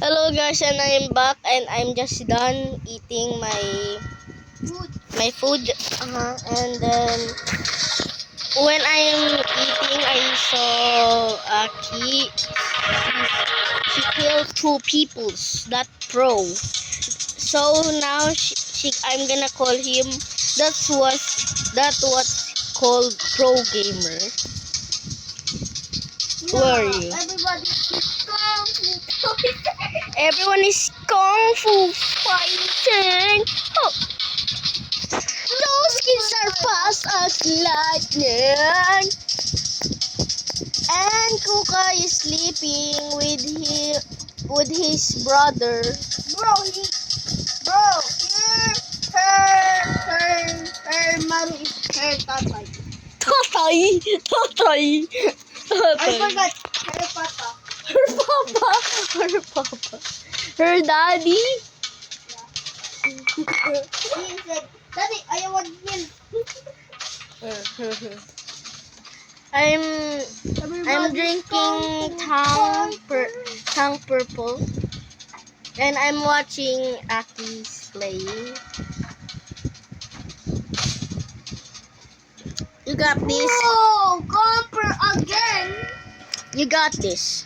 Hello guys, and I'm back and I'm just done eating my food. And then when I'm eating, I saw Aki. She killed two peoples. That pro. So now I'm gonna call him. That was called pro gamer. Where are you? Everyone is kung fu fighting. Oh. Those kids are fast as lightning. And Kuka is sleeping with his brother. Her mom is her tatay. Tatay. I forgot her papa. Her papa. Her daddy. She said, Daddy, I want milk. I'm drinking Tang Purple, and I'm watching Aki's playing. You got this. Oh, Comper again. You got this.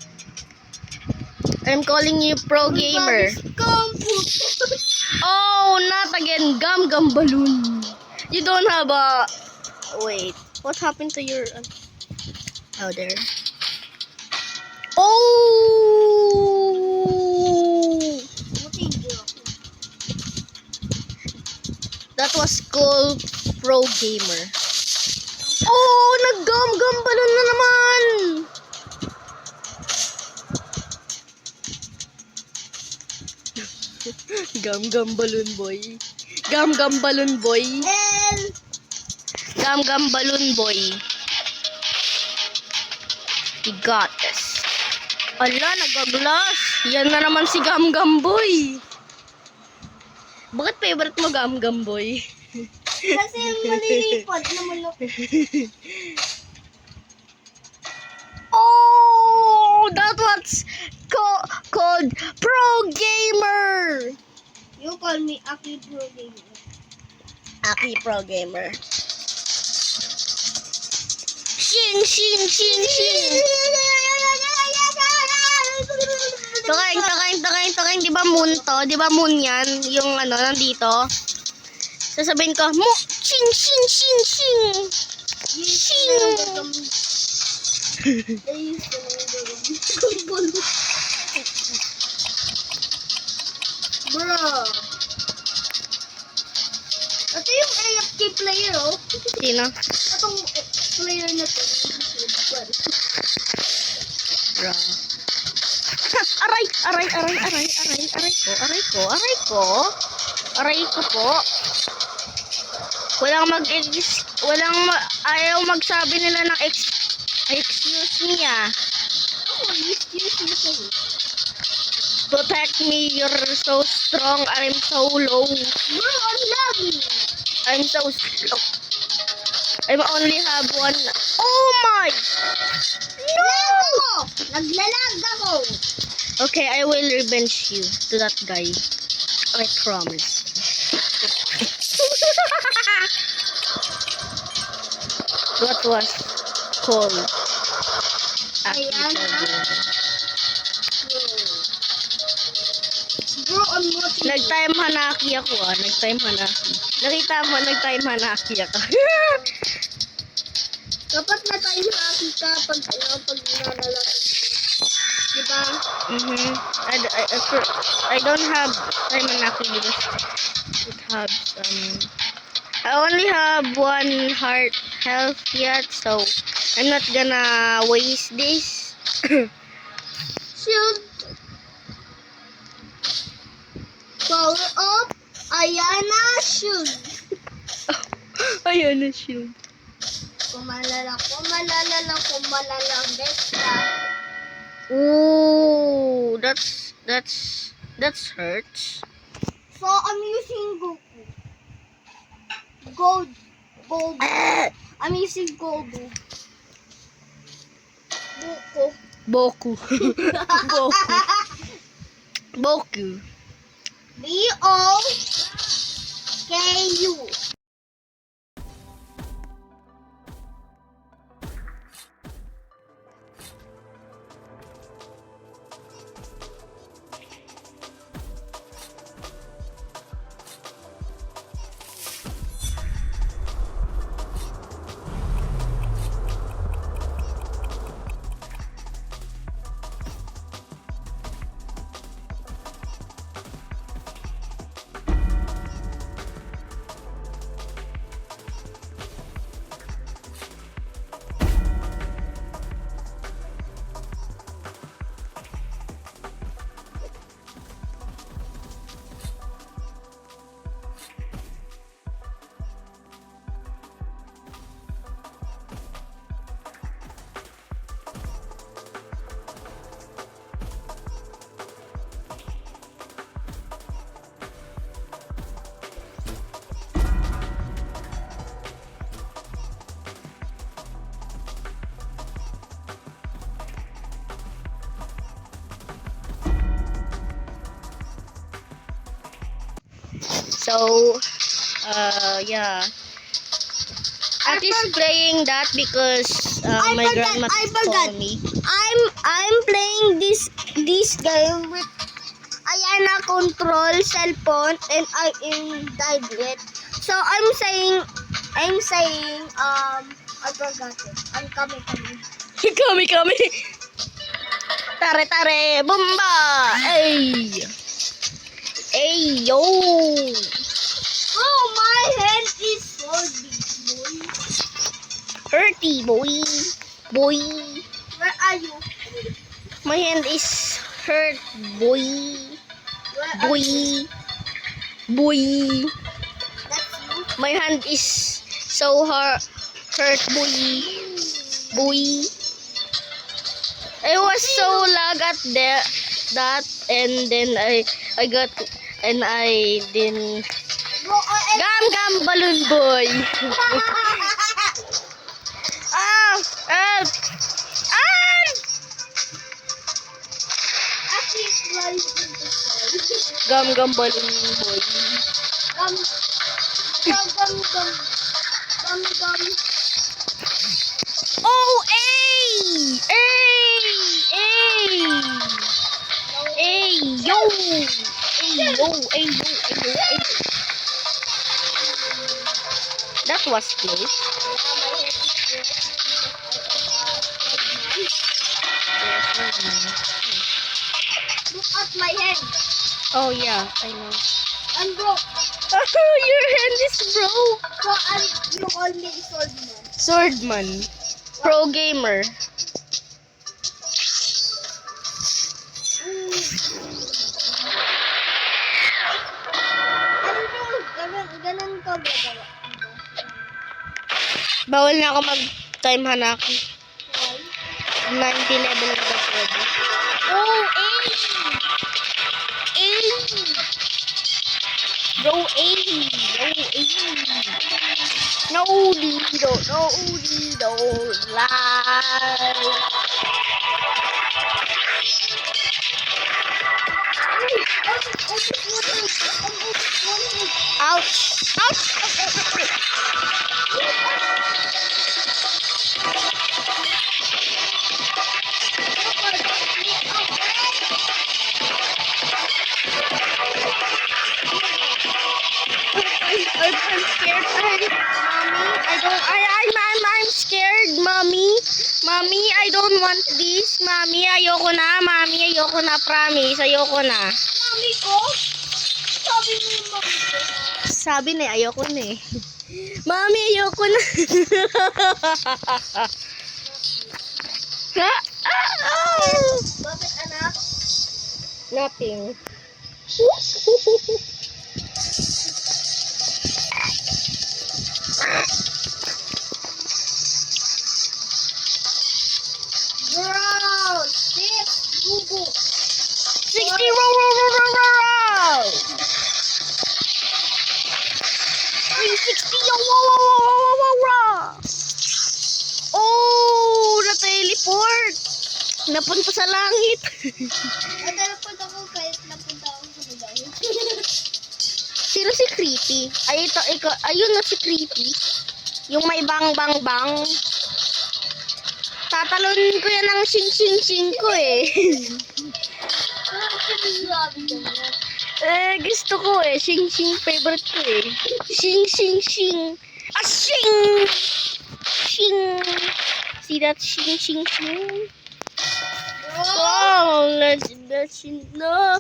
I'm calling you pro gamer. Oh, not again. Gum balloon. You don't have a... Wait. What happened to your... Oh, there. Oh! That was called pro gamer. Oh, nag-gum balloon na naman! Gum balloon boy. Gum balloon boy. Gum balloon boy. He got this. Ala, nagaglas. Yan na naman si Gum boy. Bakit favorite mo Gum boy? Kasi malilipad na malok. Oh, that was called pro gamer. You call me Aki Pro Gamer. Aki pro gamer. Shin. Takain, di ba moon to? Di ba moon yan? Yung ano, nandito. Sasabihin ko, shin. Bro. Ito yung AFK player, oh. Sino? Itong player na to. Bro. Aray ko po. Ayaw magsabi nila ng excuse me ah. Oh, excuse me, sorry. Protect me, you're so strong, I'm so low. Bro, ang lagi. I'm so slow. I only have one. Oh my! No! Naglalag ako. Okay, I will revenge you to that guy. I promise. What was called? Ayan, Bro, I'm watching. Nag-time hanaki ako ah. Nag-time hanaki. Nakita mo, nag-time hanaki ako. Dapat na tayo haki ka pag nanalaki. Diba? I don't have time hanaki because it has I only have one health yet, so I'm not gonna waste this. Shield. Power up. Ayana shield. Ayun na shield. Kumalala. Besta. Ooh, that's hurts. So, I'm using Gold. I'm using gold. Boku. Boku. Boku. B-O-K-U. So, yeah. At is playing that because my grandma forgot. told me. I'm playing this game with Ayana control cellphone and I am tablet. So I'm saying I forgot it. I'm coming. Kami. Tare, bomba! Ay! Ay, yo! Oh, my hand is so big, boy. Hurty, boy. Boy. Where are you? My hand is hurt, boy. Where are Boy. you? Boy. That's you. My hand is so hurt, boy. Boy. I was so lag at that and then I got and I didn't Bro, gam balloon boy. Ah! Actually, flies in the sky. Gam balloon boy. Gum. Oh, yo. That was close. Look at my hand. Oh yeah, I know. I'm broke. Your hand is broke. So you call me swordman. Swordman. Pro gamer. Ganun ko gagawa. Bawal na ako mag-time hanaki. Why? 90 level na daw pwede. Oh, Bro, No dido, lie. Ouch. I'm scared. I'm scared, mommy. Mommy, I don't want this. Mommy, ayoko na, promise. Ayoko na. mami ko? Sabi mo yung mami ko. Sabi na, ayoko na eh. Mommy, ayoko na. Bakit anak? Nothing. Bro, sit, bubu. 60 row. 360 row. Oh, na-teleport. Napunta sa langit. Nateleport ako kahit napunta Sino si Creepy? Ay, ito, ikaw, ayun na si Creepy. Yung may bang bang bang. Tatalonin ko yan ng sing sing sing ko eh. Gusto ko eh. Sing sing favorite ko eh. Sing sing sing. Ah, sing! Sing! See that sing sing sing? Oh, let's you know.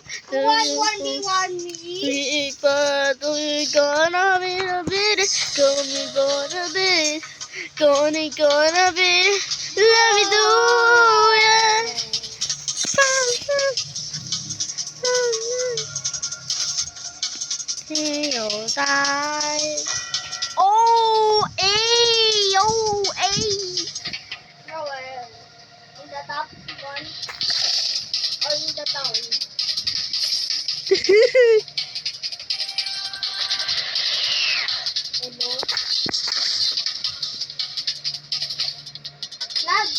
me. But we're gonna be a bit. Gonna be. Let me do it. You'll die. Oh, A! Oh, A! In the top one or in the town? Hello? Lag!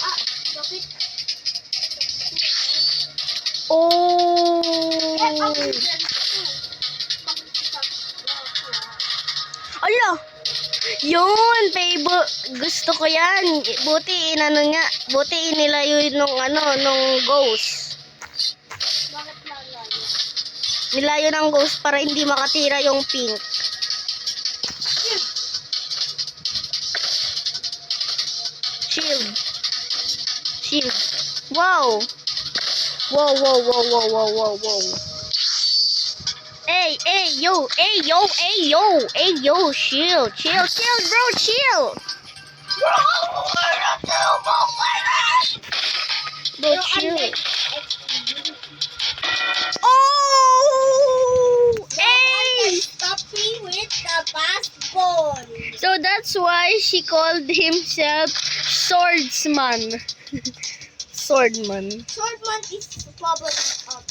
Ah, bakit? Oh. Ala! Yun, favor. Gusto ko yan. Buti inilayo nung nung ghost. Bakit lalayo? Nilayo ng ghost para hindi makatira yung pink. Shield. Shield. Wow. Wow, wow, wow, wow, wow, wow, wow. Hey, yo, chill, bro, chill. Bro, chill. Oh! Hey! Stop me with the basketball. So that's why she called himself Swordsman. Swordman. Swordman is favorite of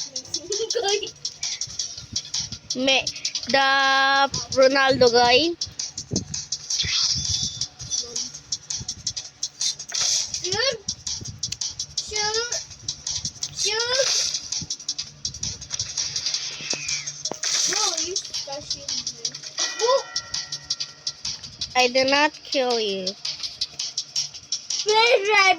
me. The Ronaldo guy. Shoot! Shoot! Shoot! Bro, you touching me. Oh! I did not kill you. Please, my